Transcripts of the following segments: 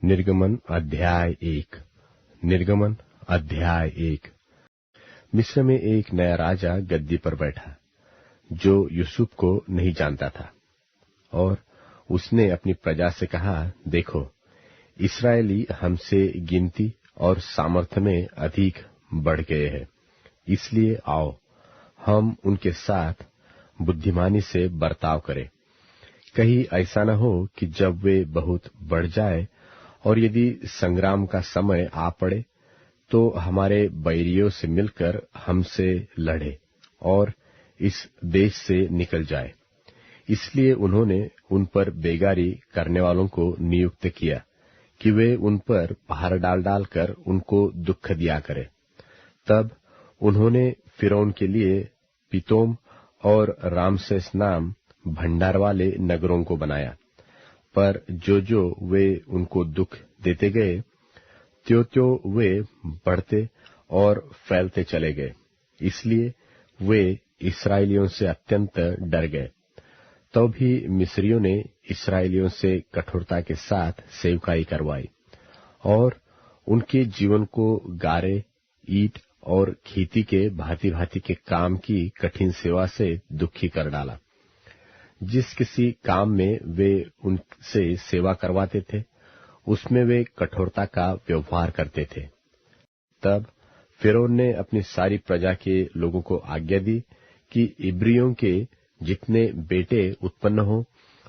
निर्गमन अध्याय 1। निर्गमन अध्याय 1। मिस्र में एक नया राजा गद्दी पर बैठा, जो यूसुफ को नहीं जानता था, और उसने अपनी प्रजा से कहा, देखो, इस्राएली हमसे गिनती और सामर्थ्य में अधिक बढ़ गए हैं, इसलिए आओ हम उनके साथ बुद्धिमानी से बर्ताव करें। कहीं ऐसा न हो कि जब वे बहुत बढ़ जाए और यदि संग्राम का समय आ पड़े तो हमारे बैरियों से मिलकर हमसे लड़े और इस देश से निकल जाए। इसलिए उन्होंने उन पर बेगारी करने वालों को नियुक्त किया कि वे उन पर पहाड़ डाल डालकर उनको दुख दिया करें। तब उन्होंने फिरौन के लिए पितोम और रामसेस नाम भंडार वाले नगरों को बनाया, पर जो वे उनको दुख देते गए, त्यों वे बढ़ते और फैलते चले गए। इसलिए वे इस्राएलियों से अत्यंत डर गए। तो भी मिस्रियों ने इस्राएलियों से कठोरता के साथ सेवकाई करवाई और उनके जीवन को गारे, ईंट और खेती के भांति भांति के काम की कठिन सेवा से दुखी कर डाला। जिस किसी काम में वे उनसे सेवा करवाते थे, उसमें वे कठोरता का व्यवहार करते थे। तब फिरौन ने अपनी सारी प्रजा के लोगों को आज्ञा दी कि इब्रियों के जितने बेटे उत्पन्न हो,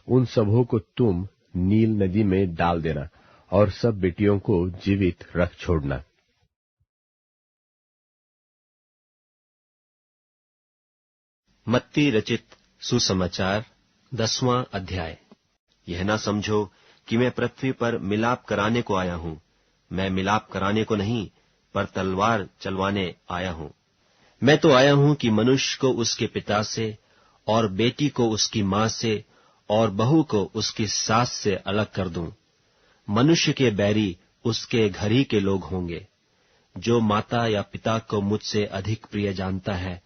उन सबों को तुम नील नदी में डाल देना और सब बेटियों को जीवित रख छोड़ना। मत्ती रचित सुसमाचार 10वां अध्याय। यह ना समझो कि मैं पृथ्वी पर मिलाप कराने को आया हूँ। मैं मिलाप कराने को नहीं, पर तलवार चलवाने आया हूँ। मैं तो आया हूँ कि मनुष्य को उसके पिता से और बेटी को उसकी माँ से और बहू को उसकी सास से अलग कर दूं। मनुष्य के बैरी उसके घर ही के लोग होंगे। जो माता या पिता को मुझसे अधिक प्रिय जानता है,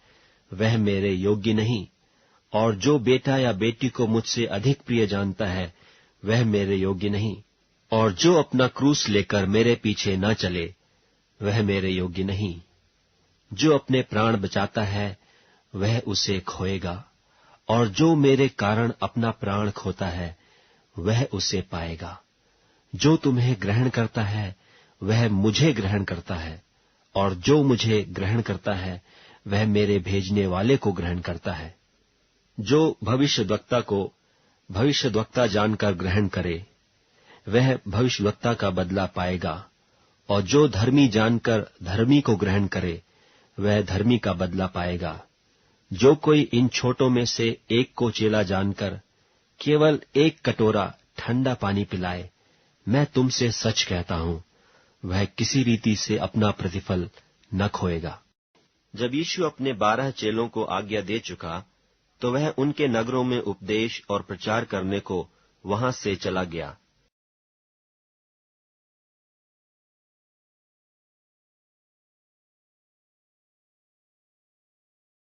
वह मेरे योग्य नहीं, और जो बेटा या बेटी को मुझसे अधिक प्रिय जानता है, वह मेरे योग्य नहीं, और जो अपना क्रूस लेकर मेरे पीछे न चले, वह मेरे योग्य नहीं। जो अपने प्राण बचाता है, वह उसे खोएगा, और जो मेरे कारण अपना प्राण खोता है, वह उसे पाएगा। जो तुम्हें ग्रहण करता है, वह मुझे ग्रहण करता है, और जो मुझे ग्रहण करता है, वह मेरे भेजने वाले को ग्रहण करता है। जो भविष्यद्वक्ता को भविष्यद्वक्ता जानकर ग्रहण करे, वह भविष्यद्वक्ता का बदला पाएगा, और जो धर्मी जानकर धर्मी को ग्रहण करे, वह धर्मी का बदला पाएगा। जो कोई इन छोटों में से एक को चेला जानकर केवल एक कटोरा ठंडा पानी पिलाए, मैं तुमसे सच कहता हूं, वह किसी रीति से अपना प्रतिफल न खोएगा। जब यीशु अपने 12 चेलों को आज्ञा दे चुका, तो वह उनके नगरों में उपदेश और प्रचार करने को वहां से चला गया।